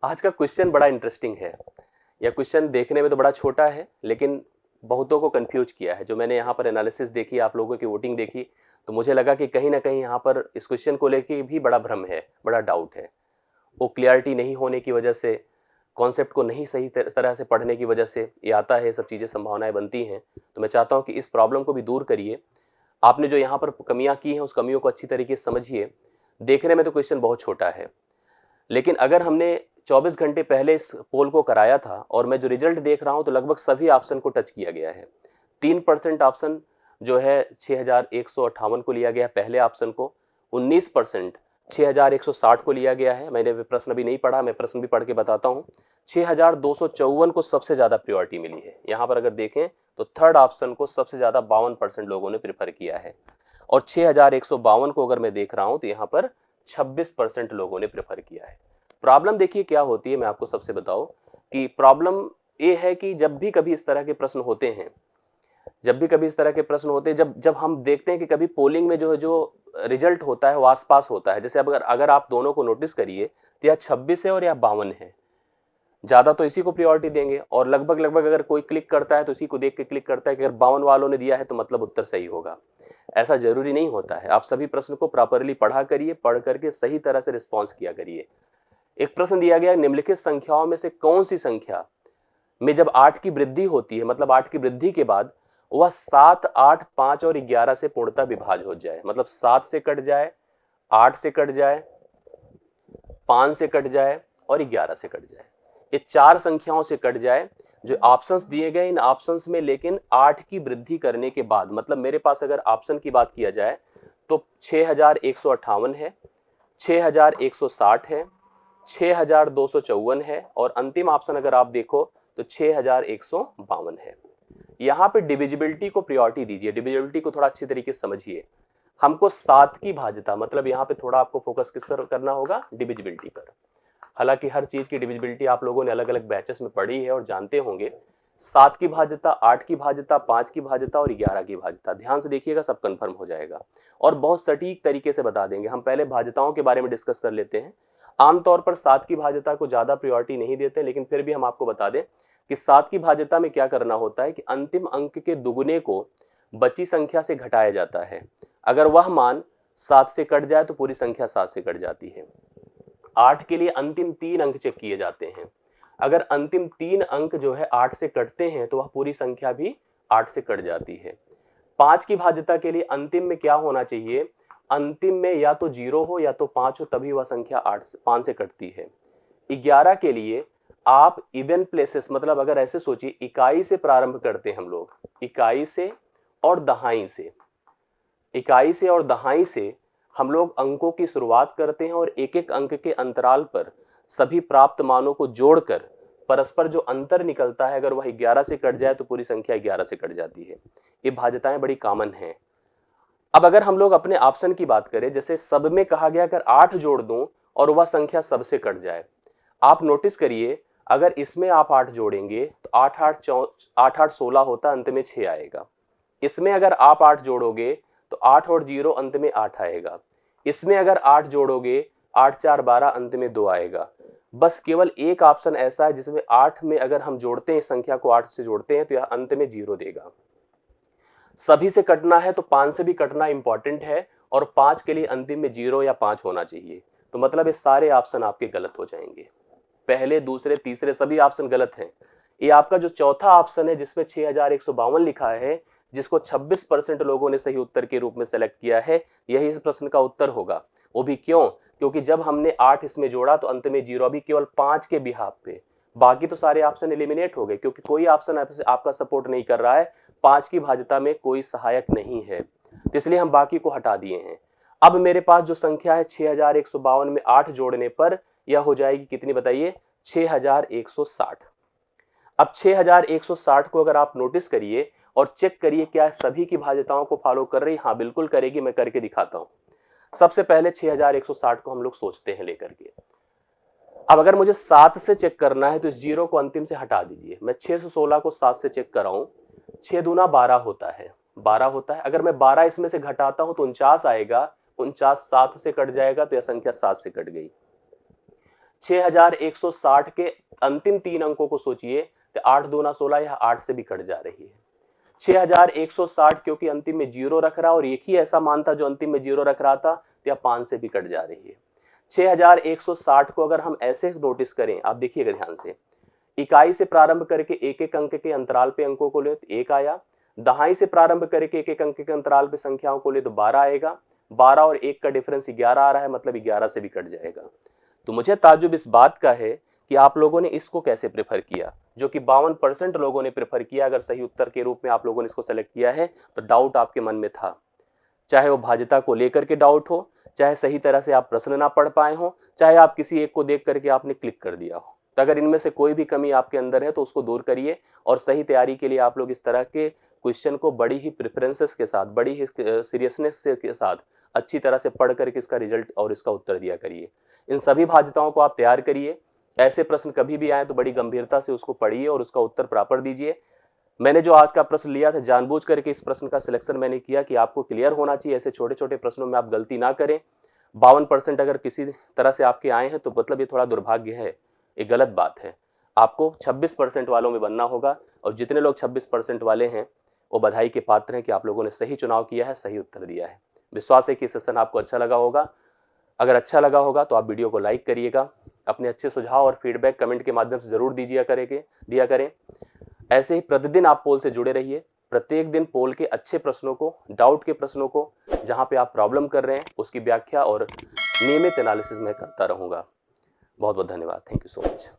आज का क्वेश्चन बड़ा इंटरेस्टिंग है। यह क्वेश्चन देखने में तो बड़ा छोटा है, लेकिन बहुतों को कंफ्यूज किया है। जो मैंने यहाँ पर एनालिसिस देखी, आप लोगों की वोटिंग देखी, तो मुझे लगा कि कहीं ना कहीं यहाँ पर इस क्वेश्चन को लेके भी बड़ा भ्रम है, बड़ा डाउट है। वो क्लियरिटी नहीं होने की वजह से, कॉन्सेप्ट को नहीं सही तरह से पढ़ने की वजह से ये आता है, सब चीज़ें संभावनाएं बनती हैं। तो मैं चाहता हूँ कि इस प्रॉब्लम को भी दूर करिए। आपने जो यहाँ पर कमियाँ की हैं, उस कमियों को अच्छी तरीके से समझिए। देखने में तो क्वेश्चन बहुत छोटा है, लेकिन अगर हमने 24 घंटे पहले इस पोल को कराया था और मैं जो रिजल्ट देख रहा हूं, तो लगभग सभी ऑप्शन को टच किया गया है। 3% ऑप्शन जो है 6158 को लिया गया पहले ऑप्शन को, 19% 6160 को लिया गया है। मैंने प्रश्न अभी नहीं पढ़ा, मैं प्रश्न भी पढ़ के बताता हूं। 6254 को सबसे ज्यादा प्रायोरिटी मिली है। यहां पर अगर देखें तो थर्ड ऑप्शन को सबसे ज्यादा 52% लोगों ने प्रेफर किया है, और 6152 को अगर मैं देख रहा हूं तो यहां पर 26% लोगों ने प्रेफर किया है। प्रॉब्लम देखिए क्या होती है, मैं आपको सबसे बताऊं कि प्रॉब्लम ये है कि जब भी कभी इस तरह के प्रश्न होते हैं, जब जब हम देखते हैं कि कभी पोलिंग में जो है, जो रिजल्ट होता है वो आसपास होता है। जैसे अब अगर आप दोनों को नोटिस करिए, तो यह 26 है और यह 52 है। ज्यादा तो इसी को प्रायोरिटी देंगे, और लगभग लगभग अगर कोई क्लिक करता है तो इसी को देख के क्लिक करता है कि अगर 52 वालों ने दिया है तो मतलब उत्तर सही होगा। ऐसा जरूरी नहीं होता है। आप सभी प्रश्न को प्रॉपरली पढ़ा करिए, पढ़ करके सही तरह से रिस्पॉन्स किया करिए। एक प्रश्न दिया गया, निम्नलिखित संख्याओं में से कौन सी संख्या में जब 8 की वृद्धि होती है, मतलब 8 की वृद्धि के बाद वह 7, 8, 5 और 11 से पूर्णतः विभाज्य हो जाए। मतलब 7 से कट जाए, 8 से कट जाए, 5 से कट जाए और 11 से कट जाए। ये चार संख्याओं से कट जाए जो ऑप्शंस दिए गए। इन ऑप्शंस में लेकिन 8 की वृद्धि करने के बाद, मतलब मेरे पास अगर ऑप्शन की बात किया जाए तो 6158 है, 6160 है, 6254 है, और अंतिम ऑप्शन अगर आप देखो तो 6152 है। यहां पे डिविजिबिलिटी को प्रायोरिटी दीजिए। डिविजिबिलिटी को थोड़ा अच्छी तरीके से समझिए। हमको 7 की भाज्यता, मतलब यहां पे थोड़ा आपको फोकस किस पर करना होगा, डिविजिबिलिटी पर। हालांकि हर चीज की डिविजिबिलिटी आप लोगों ने अलग अलग बैचेस में पढ़ी है और जानते होंगे। 7 की भाज्यता, 8 की भाज्यता, 5 की भाज्यता और 11 की भाज्यता, ध्यान से देखिएगा, सब कंफर्म हो जाएगा और बहुत सटीक तरीके से बता देंगे। हम पहले भाज्यताओं के बारे में डिस्कस कर लेते हैं। आमतौर पर 7 की भाज्यता को ज्यादा प्रायोरिटी नहीं देते, लेकिन फिर भी हम आपको बता दें कि 7 की भाज्यता में क्या करना होता है कि अंतिम अंक के दुगुने को बची संख्या से घटाया जाता है। अगर वह मान 7 से कट जाए तो पूरी संख्या 7 से कट जाती है। 8 के लिए अंतिम 3 अंक चेक किए जाते हैं। अगर अंतिम 3 अंक जो है 8 से कटते हैं तो वह पूरी संख्या भी 8 से कट जाती है। 5 की भाज्यता के लिए अंतिम में क्या होना चाहिए, अंतिम में या तो 0 हो या तो 5 हो, तभी वह संख्या 5 से कटती है। 11 के लिए आप इवन प्लेसेस, मतलब अगर ऐसे सोचिए, इकाई से प्रारंभ करते हैं हम लोग, इकाई से और दहाई से, इकाई से और दहाई से हम लोग अंकों की शुरुआत करते हैं, और एक एक अंक के अंतराल पर सभी प्राप्त मानों को जोड़कर परस्पर जो अंतर निकलता है, अगर वह 11 से कट जाए तो पूरी संख्या 11 से कट जाती है। ये भाज्यताएं बड़ी कॉमन हैं। अब अगर हम लोग अपने ऑप्शन की बात करें, जैसे सब में कहा गया अगर 8 जोड़ दूं और वह संख्या सबसे कट जाए, आप नोटिस करिए, अगर इसमें आप 8 जोड़ेंगे तो 8 8 16 होता, अंत में 6 आएगा। इसमें अगर आप 8 जोड़ोगे तो 8 और 0 अंत में 8 आएगा। इसमें अगर 8 जोड़ोगे, 8 4 12 अंत में 2 आएगा। बस केवल एक ऑप्शन ऐसा है जिसमें 8 में अगर हम जोड़ते हैं, इस संख्या को 8 से जोड़ते हैं तो यह अंत में 0 देगा। सभी से कटना है तो 5 से भी कटना इंपॉर्टेंट है, और 5 के लिए अंतिम में 0 या 5 होना चाहिए। तो मतलब ये सारे ऑप्शन आपके गलत हो जाएंगे। पहले, दूसरे, तीसरे सभी ऑप्शन गलत हैं। ये आपका जो चौथा ऑप्शन है जिसमें 6152 लिखा है, जिसको 26% लोगों ने सही उत्तर के रूप में सेलेक्ट किया है, यही इस प्रश्न का उत्तर होगा। वो भी क्यों? क्योंकि जब हमने 8 इसमें जोड़ा तो अंत में 0, अभी केवल 5 के बिहाफ पे, बाकी तो सारे ऑप्शन एलिमिनेट हो गए, क्योंकि कोई ऑप्शन आपका सपोर्ट नहीं कर रहा है। 5 की भाज्यता में कोई सहायक नहीं है, तो इसलिए हम बाकी को हटा दिए हैं। अब मेरे पास जो संख्या है 6152 में 8 जोड़ने पर यह हो जाएगी कितनी, बताइए, 6160। अब 6160 को अगर आप नोटिस करिए और चेक करिए क्या सभी की भाज्यताओं को फॉलो कर रही, हाँ बिल्कुल करेगी, मैं करके दिखाता हूं। सबसे पहले 6160 को हम लोग सोचते हैं लेकर के। अब अगर मुझे 7 से चेक करना है तो इस 0 को अंतिम से हटा दीजिए। मैं 616 को 7 से चेक कराऊं, 6 दूना 12 होता है, 12 होता है। अगर मैं 12 इसमें से घटाता हूं तो 49 आएगा, 49 7 से कट जाएगा तो यह संख्या 7 से कट गई। 6160 के अंतिम 3 अंकों को सोचिए, तो 8 दूना 16 या 8 से भी कट जा रही है। 6160 क्योंकि अंतिम में 0 रख रहा और एक ही ऐसा मान था जो अंतिम में 0 रख रहा था, तो यह 5 से भी कट जा रही है। 6160 को अगर हम ऐसे नोटिस करें, आप देखिएगा ध्यान से, इकाई से प्रारंभ करके एक एक अंक के अंतराल पे अंकों को ले तो 1 आया, दहाई से प्रारंभ करके एक एक अंक के अंतराल पे संख्याओं को ले तो 12 आएगा, 12 और 1 का डिफरेंस 11 आ रहा है, मतलब 11 से भी कट जाएगा। तो मुझे ताज्जुब इस बात का है कि आप लोगों ने इसको कैसे प्रेफर किया, जो कि 52% लोगों ने प्रेफर किया। अगर सही उत्तर के रूप में आप लोगों ने इसको सेलेक्ट किया है तो डाउट आपके मन में था, चाहे वो भाज्यता को लेकर के डाउट हो, चाहे सही तरह से आप प्रश्न ना पढ़ पाए हो, चाहे आप किसी एक को देख करके आपने क्लिक कर दिया हो। तो अगर इनमें से कोई भी कमी आपके अंदर है तो उसको दूर करिए, और सही तैयारी के लिए आप लोग इस तरह के क्वेश्चन को बड़ी ही प्रेफरेंसेस के साथ, बड़ी ही सीरियसनेस के साथ अच्छी तरह से पढ़ करके इसका रिजल्ट और इसका उत्तर दिया करिए। इन सभी भाज्यताओं को आप तैयार करिए। ऐसे प्रश्न कभी भी आए तो बड़ी गंभीरता से उसको पढ़िए और उसका उत्तर प्रॉपर दीजिए। मैंने जो आज का प्रश्न लिया था, जानबूझ करके इस प्रश्न का सिलेक्शन मैंने किया कि आपको क्लियर होना चाहिए, ऐसे छोटे छोटे प्रश्नों में आप गलती ना करें। 52% अगर किसी तरह से आपके आए हैं तो मतलब ये थोड़ा दुर्भाग्य है, ये गलत बात है। आपको 26% वालों में बनना होगा, और जितने लोग 26% वाले हैं वो बधाई के पात्र हैं कि आप लोगों ने सही चुनाव किया है, सही उत्तर दिया है। विश्वास है कि सेशन आपको अच्छा लगा होगा। अगर अच्छा लगा होगा तो आप वीडियो को लाइक करिएगा, अपने अच्छे सुझाव और फीडबैक कमेंट के माध्यम से जरूर दिया करें। ऐसे ही प्रतिदिन आप पोल से जुड़े रहिए। प्रत्येक दिन पोल के अच्छे प्रश्नों को, डाउट के प्रश्नों को, जहां पे आप प्रॉब्लम कर रहे हैं उसकी व्याख्या और नियमित एनालिसिस मैं करता रहूंगा। बहुत बहुत धन्यवाद। Thank you so much.